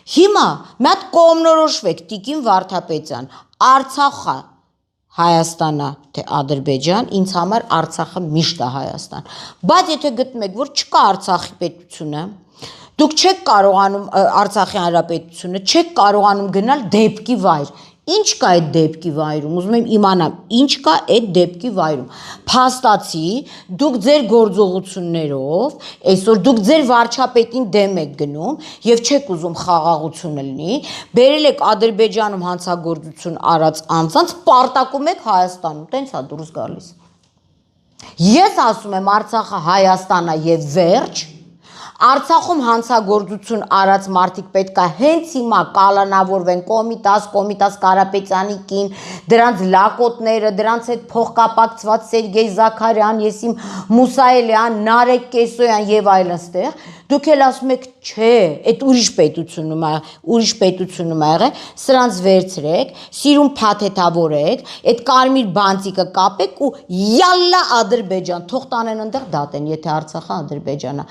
Հիմա մի հատ կողմնորոշվեք Տիկին Վարդապետյան, Արցախը Հայաստանա, թե Ադրբեջան, ինձ համար Արցախը միշտ է Հայաստան։ Բայց եթե գտնեք, որ չկա Արցախի պետությունը, դուք չեք կարողանում Արցախի հանրապետությունը, չեք կարողանում գնալ դեպքի վայր։ Ինչ կա այդ դեպքի վայրում, ուզում եմ իմանամ, ինչ կա այդ դեպքի վայրում։ Փաստացի, դուք ձեր գործողություններով, այսօր դուք ձեր վարչապետին դեմ եք գնում եւ չեք ուզում խաղաղությունը լինի, բերել եք Ադրբեջանում հանցագործություն արած անձանց, պարտակում եք Հայաստանում, տենց է դուրս գալիս։ Ես ասում եմ Արցախը Հայաստանա եւ վերջ, Արցախում հանցագործություն արած մարդիկ պետք է հենց հիմա կալանավորվեն Կոմիտաս Կարապետյանի կին, դրանց լակոտները, դրանց հետ փոխկապակցված Սերգեյ Զաքարյան, Եսիմ Մուսայելյան, Նարեկ Կեսոյան եւ այլն ստեղ, դուք էլ ասում եք, չէ, այդ ուրիշ պետությունում ա եղել, սրանց վերցրեք, սիրուն փաթեթավորեք, այդ կարմիր բանտիկը կապեք ու յալլա Ադրբեջան, թող տանեն այնտեղ դատեն, եթե Արցախը Ադրբեջանա։